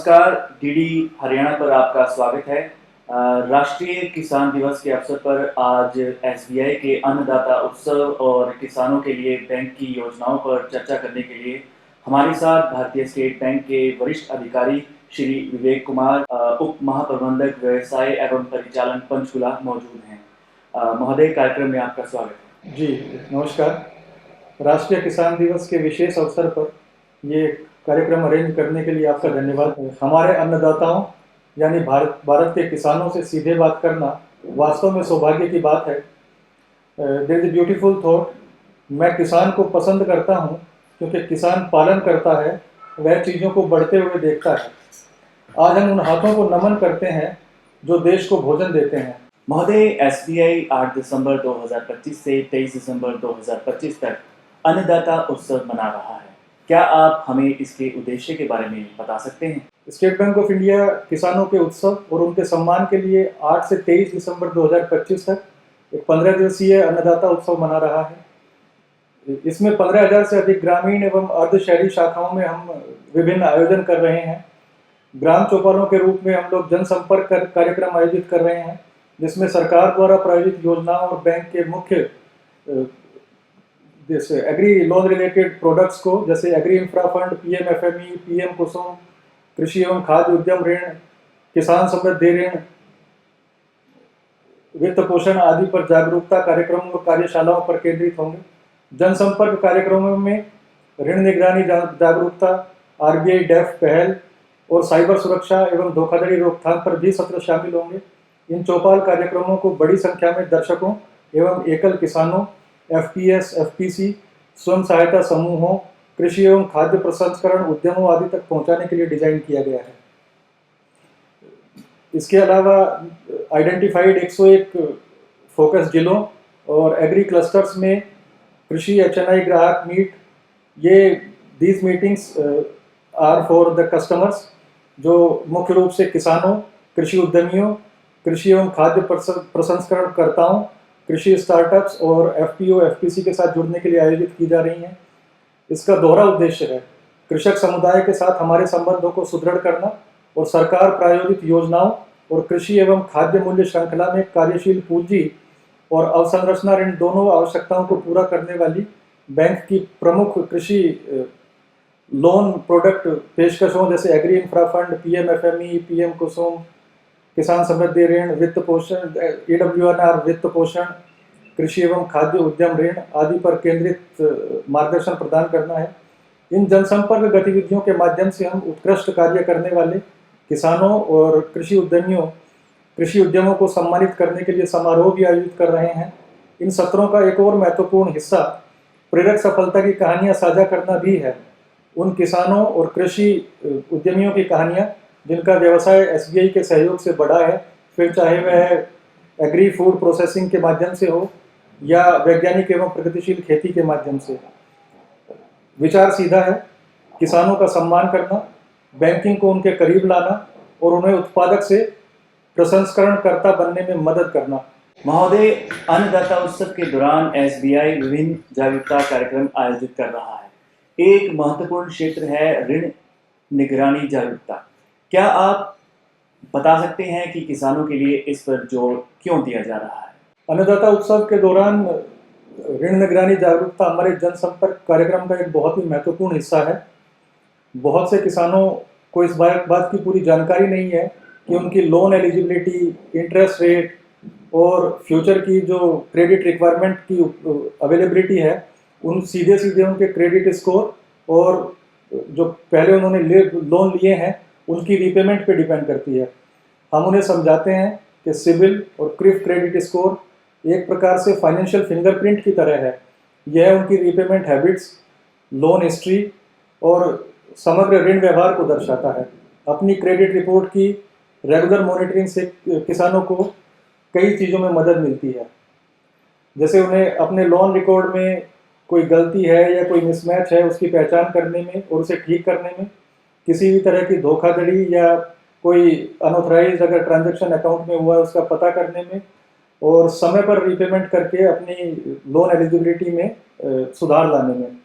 नमस्कार, डीडी हरियाणा पर आपका स्वागत है। राष्ट्रीय किसान दिवस के अवसर पर आज एसबीआई के अन्नदाता उत्सव और किसानों के लिए बैंक की योजनाओं पर चर्चा करने के लिए हमारे साथ भारतीय स्टेट बैंक के वरिष्ठ अधिकारी श्री विवेक कुमार, उप महाप्रबंधक व्यवसाय एवं परिचालन पंचकुला मौजूद हैं। महोदय, कार्यक्रम में आपका स्वागत है। जी नमस्कार। राष्ट्रीय किसान दिवस के विशेष अवसर पर ये कार्यक्रम अरेंज करने के लिए आपका धन्यवाद। हमारे अन्नदाताओं यानी भारत के किसानों से सीधे बात करना वास्तव में सौभाग्य की बात है। There is beautiful thought. मैं किसान को पसंद करता हूँ क्योंकि किसान पालन करता है, वह चीज़ों को बढ़ते हुए देखता है। आज हम उन हाथों को नमन करते हैं जो देश को भोजन देते हैं। महोदय, एसबीआई 8 दिसंबर 2025 से 23 दिसंबर 2025 तक अन्नदाता उत्सव मना रहा है। क्या आप हमें इसके उद्देश्य के बारे में बता सकते हैं? स्टेट बैंक ऑफ इंडिया किसानों के उत्सव और उनके सम्मान के लिए 8 से 23 दिसंबर 2025 तक एक 15 दिवसीय अन्नदाता उत्सव मना रहा है। इसमें 15,000 से अधिक ग्रामीण एवं अर्ध शहरी शाखाओं में हम विभिन्न आयोजन कर रहे हैं। ग्राम चौपालों के रूप में हम लोग जनसंपर्क कार्यक्रम आयोजित कर रहे हैं, जिसमें सरकार द्वारा प्रायोजित योजनाओं और बैंक के मुख्य जैसे एग्री लोन रिलेटेड प्रोडक्ट्स को, जैसे agri infra fund, PMFME, PM Kusum, कृषि एवं खाद्य उद्यम ऋण, किसान समृद्धि ऋण, वित्त पोषण आदि पर जागरूकता कार्यक्रमों और कार्यशालाओं पर केंद्रित होंगे। जनसंपर्क कार्यक्रमों में ऋण निगरानी जागरूकता, आरबीआई डेफ पहल और साइबर सुरक्षा एवं धोखाधड़ी रोकथाम पर भी सत्र शामिल होंगे। इन चौपाल कार्यक्रमों को बड़ी संख्या में दर्शकों एवं एकल किसानों, एफपीएस, एफपीसी, स्वयं सहायता समूहों, कृषि एवं खाद्य प्रसंस्करण उद्यमों आदि तक पहुंचाने के लिए डिजाइन किया गया है। इसके अलावा आइडेंटिफाइड 101 फोकस जिलों और एग्री क्लस्टर्स में कृषि एचएनआई ग्राहक मीट, ये these meetings are for the customers, जो मुख्य रूप से किसानों, कृषि उद्यमियों, कृषि एवं खाद्य प्रसंस्करणकर्ताओं, कृषि स्टार्टअप्स और एफपीओ, एफपीसी के साथ जुड़ने के लिए आयोजित की जा रही हैं। इसका दोहरा उद्देश्य है कृषक समुदाय के साथ हमारे संबंधों को सुदृढ़ करना और सरकार प्रायोजित योजनाओं और कृषि एवं खाद्य मूल्य श्रृंखला में कार्यशील पूंजी और अवसंरचना ऋण दोनों आवश्यकताओं को पूरा करने वाली बैंक की प्रमुख कृषि लोन प्रोडक्ट पेशकशों, जैसे agri infra fund, PMFME, PM Kusum, किसान समृद्धि ऋण, वित्त पोषण, EWNR वित्त पोषण, कृषि एवं खाद्य उद्यम ऋण आदि पर केंद्रित मार्गदर्शन प्रदान करना है। इन जनसंपर्क गतिविधियों के माध्यम से हम उत्कृष्ट कार्य करने वाले किसानों और कृषि उद्यमों को सम्मानित करने के लिए समारोह भी आयोजित कर रहे हैं। इन सत्रों का एक और महत्वपूर्ण हिस्सा प्रेरक सफलता की कहानियां साझा करना भी है। उन किसानों और कृषि उद्यमियों की कहानियां जिनका व्यवसाय एसबीआई के सहयोग से बढ़ा है, फिर चाहे वह एग्री फूड प्रोसेसिंग के माध्यम से हो या वैज्ञानिक एवं प्रगतिशील खेती के माध्यम से। विचार सीधा है, किसानों का सम्मान करना, बैंकिंग को उनके करीब लाना और उन्हें उत्पादक से प्रसंस्करणकर्ता बनने में मदद करना। महोदय, अन्नदाता उत्सव के दौरान एसबीआई विभिन्न जागरूकता कार्यक्रम आयोजित कर रहा है। एक महत्वपूर्ण क्षेत्र है ऋण निगरानी जागरूकता। क्या आप बता सकते हैं कि किसानों के लिए इस पर जोर क्यों दिया जा रहा है? अन्नदाता उत्सव के दौरान ऋण निगरानी जागरूकता हमारे जनसंपर्क कार्यक्रम का एक बहुत ही महत्वपूर्ण हिस्सा है। बहुत से किसानों को इस बात की पूरी जानकारी नहीं है कि उनकी लोन एलिजिबिलिटी, इंटरेस्ट रेट और फ्यूचर की जो क्रेडिट रिक्वायरमेंट की अवेलेबिलिटी है, उन सीधे उनके क्रेडिट स्कोर और जो पहले उन्होंने लोन लिए हैं उनकी रीपेमेंट पे डिपेंड करती है। हम उन्हें समझाते हैं कि सिबिल और क्रिफ क्रेडिट स्कोर एक प्रकार से फाइनेंशियल फिंगरप्रिंट की तरह है। यह उनकी रीपेमेंट हैबिट्स, लोन हिस्ट्री और समग्र ऋण व्यवहार को दर्शाता है। अपनी क्रेडिट रिपोर्ट की रेगुलर मॉनिटरिंग से किसानों को कई चीज़ों में मदद मिलती है, जैसे उन्हें अपने लोन रिकॉर्ड में कोई गलती है या कोई मिसमैच है उसकी पहचान करने में और उसे ठीक करने में, किसी भी तरह की धोखाधड़ी या कोई अनऑथराइज्ड अगर ट्रांजैक्शन अकाउंट में हुआ है उसका पता करने में और समय पर रीपेमेंट करके अपनी लोन एलिजिबिलिटी में सुधार लाने में।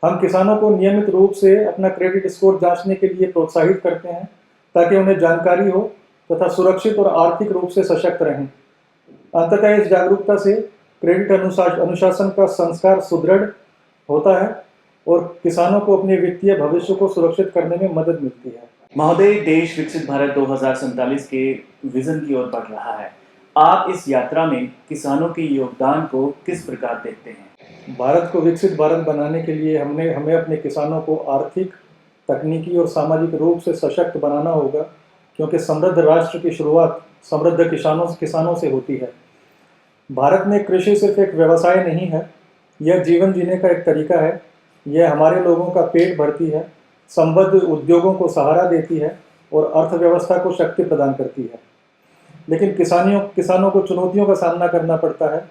हम किसानों को नियमित रूप से अपना क्रेडिट स्कोर जांचने के लिए प्रोत्साहित करते हैं ताकि उन्हें जानकारी हो तथा सुरक्षित और आर्थिक रूप से सशक्त रहें। अंततः इस जागरूकता से क्रेडिट अनुशासन का संस्कार सुदृढ़ होता है और किसानों को अपने वित्तीय भविष्य को सुरक्षित करने में मदद मिलती है। महोदय, देश विकसित भारत 2047 के विजन की ओर बढ़ रहा है। आप इस यात्रा में किसानों के योगदान को किस प्रकार देखते हैं? भारत को विकसित भारत बनाने के लिए हमें अपने किसानों को आर्थिक, तकनीकी और सामाजिक रूप से सशक्त बनाना होगा, क्योंकि समृद्ध राष्ट्र की शुरुआत समृद्ध किसानों से होती है। भारत में कृषि सिर्फ एक व्यवसाय नहीं है, यह जीवन जीने का एक तरीका है। यह हमारे लोगों का पेट भरती है, संबद्ध उद्योगों को सहारा देती है और अर्थव्यवस्था को शक्ति प्रदान करती है। लेकिन किसानों को चुनौतियों का सामना करना पड़ता है।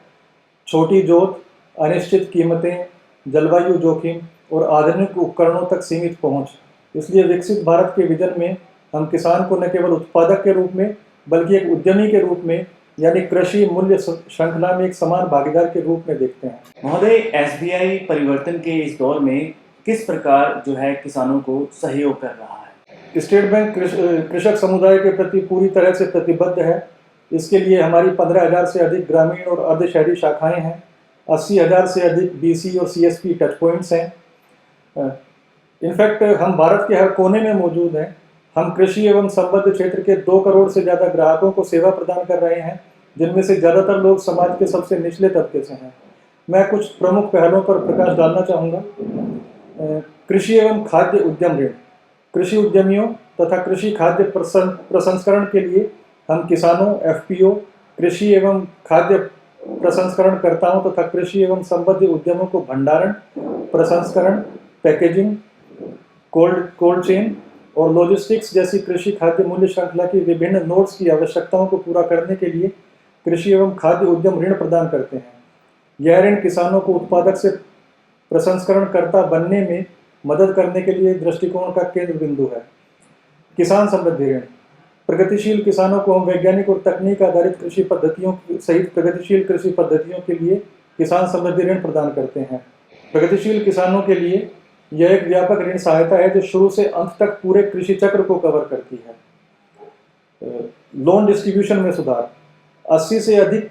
छोटी जोत, अनिश्चित कीमतें, जलवायु जोखिम और आधुनिक उपकरणों तक सीमित पहुंच। इसलिए विकसित भारत के विजन में हम किसान को न केवल उत्पादक के रूप में बल्कि एक उद्यमी के रूप में, यानी कृषि मूल्य श्रृंखला में एक समान भागीदार के रूप में देखते हैं। महोदय, एसबीआई परिवर्तन के इस दौर में किस प्रकार किसानों को सहयोग कर रहा है? स्टेट बैंक कृषक समुदाय के प्रति पूरी तरह से प्रतिबद्ध है। इसके लिए हमारी 15,000 से अधिक ग्रामीण और अर्धशहरी शाखाएं हैं। 80,000 से अधिक बीसी और सीएसपी टच पॉइंट्स हैं। इनफैक्ट हम भारत के हर कोने में मौजूद हैं। हम कृषि एवं संबद्ध क्षेत्र के 2 करोड़ से ज़्यादा ग्राहकों को सेवा प्रदान कर रहे हैं, जिनमें से ज़्यादातर लोग समाज के सबसे निचले तबके से हैं। मैं कुछ प्रमुख पहलों पर प्रकाश डालना चाहूँगा। कृषि एवं खाद्य उद्यम ऋण। कृषि उद्यमियों तथा कृषि खाद्य प्रसंस्करण के लिए हम किसानों, एफपीओ, कृषि एवं खाद्य प्रसंस्करणकर्ताओं तथा कृषि एवं संबद्ध उद्यमों को भंडारण, प्रसंस्करण, पैकेजिंग, कोल्ड चेन और लॉजिस्टिक्स जैसी कृषि खाद्य मूल्य श्रृंखला की विभिन्न नोड्स की आवश्यकताओं को पूरा करने के लिए कृषि एवं खाद्य उद्यम ऋण प्रदान करते हैं। यह ऋण किसानों को उत्पादक से प्रसंस्करणकर्ता बनने में मदद करने के लिए दृष्टिकोण का केंद्र बिंदु है। किसान समृद्धि ऋण। प्रगतिशील किसानों को हम वैज्ञानिक और तकनीक आधारित कृषि पद्धतियों सहित प्रगतिशील कृषि पद्धतियों के लिए किसान समृद्धि ऋण प्रदान करते हैं। प्रगतिशील किसानों के लिए यह एक व्यापक ऋण सहायता है जो शुरू से अंत तक पूरे कृषि चक्र को कवर करती है। लोन डिस्ट्रीब्यूशन में सुधार। 80 से अधिक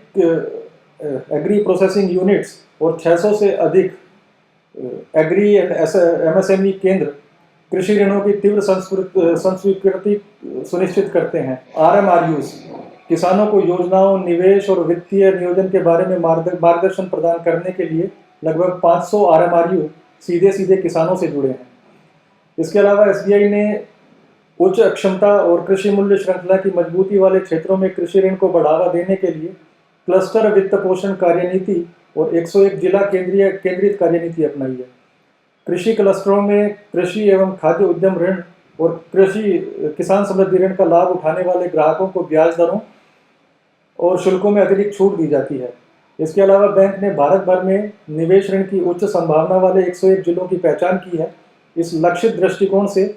एग्री प्रोसेसिंग यूनिट्स और 600 से अधिक एग्री एंड एमएसएमई केंद्र कृषि ऋणों की तीव्र संस्वीकृति सुनिश्चित करते हैं। आरएमआरयूज किसानों को योजनाओं, निवेश और वित्तीय नियोजन के बारे में मार्गदर्शन प्रदान करने के लिए लगभग 500 आरएमआरयू सीधे किसानों से जुड़े हैं। इसके अलावा एसबीआई ने उच्च क्षमता और कृषि मूल्य श्रृंखला की मजबूती वाले क्षेत्रों में कृषि ऋण को बढ़ावा देने के लिए क्लस्टर वित्त पोषण कार्यनीति और 101 जिला केंद्रित कार्यनीति अपनाई है। कृषि क्लस्टरों में कृषि एवं खाद्य उद्यम ऋण और किसान समृद्धि ऋण का लाभ उठाने वाले ग्राहकों को ब्याज दरों और शुल्कों में अतिरिक्त छूट दी जाती है। इसके अलावा बैंक ने भारत भर में निवेश ऋण की उच्च संभावना वाले 101 जिलों की पहचान की है। इस लक्षित दृष्टिकोण से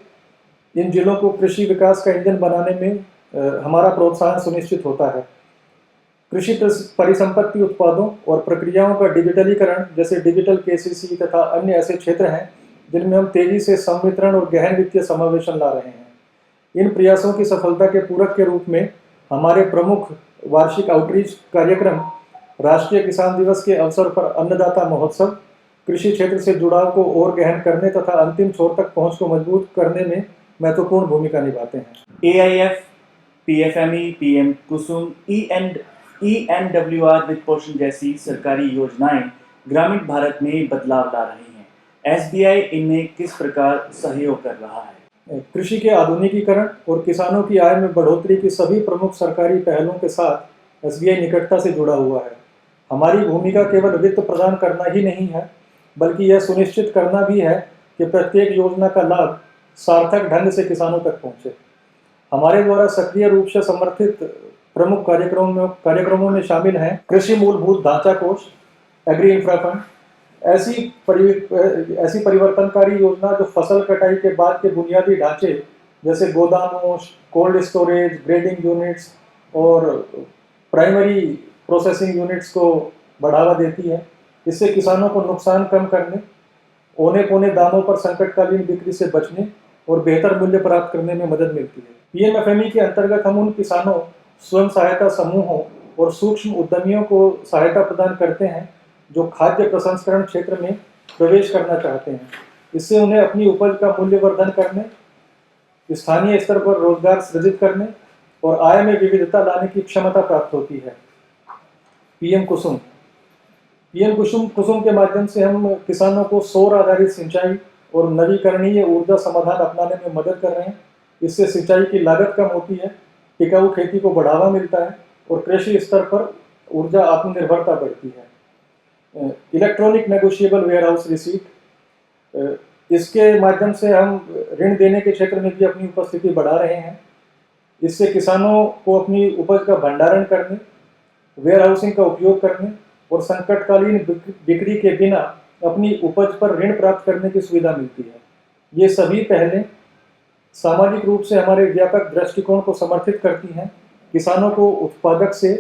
इन जिलों को कृषि विकास का इंजन बनाने में हमारा प्रोत्साहन सुनिश्चित होता है। कृषि परिसंपत्ति उत्पादों और प्रक्रियाओं का डिजिटलीकरण जैसे डिजिटल केसीसी तथा अन्य ऐसे क्षेत्र हैं जिनमें हम तेजी से संवितरण और गहन वित्तीय समावेशन ला रहे हैं। इन प्रयासों की सफलता के पूरक के रूप में हमारे प्रमुख वार्षिक आउटरीच कार्यक्रम राष्ट्रीय किसान दिवस के अवसर पर अन्नदाता महोत्सव कृषि क्षेत्र से जुड़ाव को और गहन करने तथा अंतिम छोर तक पहुंच को मजबूत करने में महत्वपूर्ण भूमिका निभाते हैं। एआईएफ, पीएफएमई, पीएम कुसुम, ईएनडब्ल्यूआर वित्त पोषण जैसी सरकारी योजनाएं ग्रामीण भारत में बदलाव ला रही हैं। एसबीआई इनमें किस प्रकार सहयोग कर रहा है? कृषि के आधुनिकीकरण और किसानों की आय में बढ़ोतरी की सभी प्रमुख सरकारी पहलों के साथ एसबीआई निकटता से जुड़ा हुआ है। हमारी भूमिका केवल वित्त प्रदान करना ही नहीं है, बल्कि यह सुनिश्चित करना भी है कि प्रत्येक योजना का लाभ सार्थक ढंग से किसानों तक पहुंचे। हमारे द्वारा सक्रिय रूप से समर्थित प्रमुख कार्यक्रमों में शामिल हैं कृषि मूलभूत ढांचा कोष, एग्री इंफ्रा फंड, ऐसी परिवर्तनकारी योजना जो फसल कटाई के बाद के बुनियादी ढांचे जैसे गोदामों, कोल्ड स्टोरेज, ग्रेडिंग यूनिट्स और प्राइमरी प्रोसेसिंग यूनिट्स को बढ़ावा देती है। इससे किसानों को नुकसान कम करने, औने पौने दामों पर संकटकालीन बिक्री से बचने और बेहतर मूल्य प्राप्त करने में मदद मिलती है। पीएमएफएमई के अंतर्गत हम उन किसानों, स्वयं सहायता समूहों और सूक्ष्म उद्यमियों को सहायता प्रदान करते हैं जो खाद्य प्रसंस्करण क्षेत्र में प्रवेश करना चाहते हैं। इससे उन्हें अपनी उपज का मूल्यवर्धन करने, स्थानीय स्तर पर रोजगार सृजित करने और आय में विविधता लाने की क्षमता प्राप्त होती है। पीएम कुसुम कुसुम के माध्यम से हम किसानों को सौर आधारित सिंचाई और नवीकरणीय ऊर्जा समाधान अपनाने में मदद कर रहे हैं। इससे सिंचाई की लागत कम होती है, टिकाऊ खेती को बढ़ावा मिलता है और कृषि स्तर पर ऊर्जा आत्मनिर्भरता बढ़ती है। इलेक्ट्रॉनिक नेगोशिएबल वेयरहाउस रिसीट, इसके माध्यम से हम ऋण देने के क्षेत्र में भी अपनी उपस्थिति बढ़ा रहे हैं। इससे किसानों को अपनी उपज का भंडारण करने, वेयरहाउसिंग का उपयोग करने और संकटकालीन बिक्री के बिना अपनी उपज पर ऋण प्राप्त करने की सुविधा मिलती है। ये सभी पहलें सामाजिक रूप से हमारे व्यापक दृष्टिकोण को समर्थित करती हैं, किसानों को उत्पादक से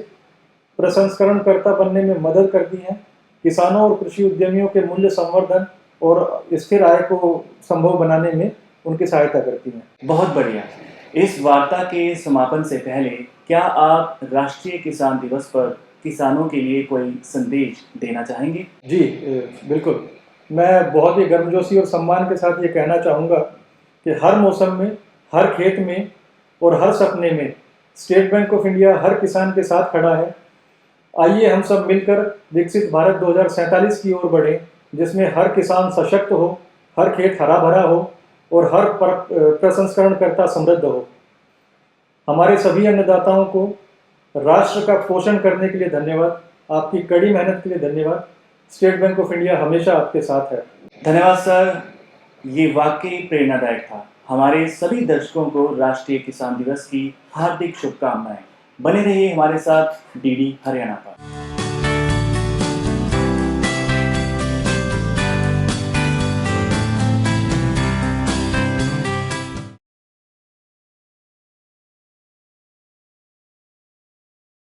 प्रसंस्करणकर्ता बनने में मदद करती हैं, किसानों और कृषि उद्यमियों के मूल्य संवर्धन और स्थिर आय को संभव बनाने में उनकी सहायता करती हैं। बहुत बढ़िया। इस वार्ता के समापन से पहले क्या आप राष्ट्रीय किसान दिवस पर किसानों के लिए कोई संदेश देना चाहेंगे? जी बिल्कुल। मैं बहुत ही गर्मजोशी और सम्मान के साथ ये कहना चाहूँगा कि हर मौसम में, हर खेत में और हर सपने में स्टेट बैंक ऑफ इंडिया हर किसान के साथ खड़ा है। आइए हम सब मिलकर विकसित भारत 2047 की ओर बढ़ें, जिसमें हर किसान सशक्त हो, हर खेत हरा भरा हो और हर प्रसंस्करणकर्ता समृद्ध हो। हमारे सभी अन्नदाताओं को राष्ट्र का पोषण करने के लिए धन्यवाद। आपकी कड़ी मेहनत के लिए धन्यवाद। स्टेट बैंक ऑफ इंडिया हमेशा आपके साथ है। धन्यवाद सर, ये वाकई प्रेरणादायक था। हमारे सभी दर्शकों को राष्ट्रीय किसान दिवस की हार्दिक शुभकामनाएं। बने रहिए हमारे साथ डीडी हरियाणा पर।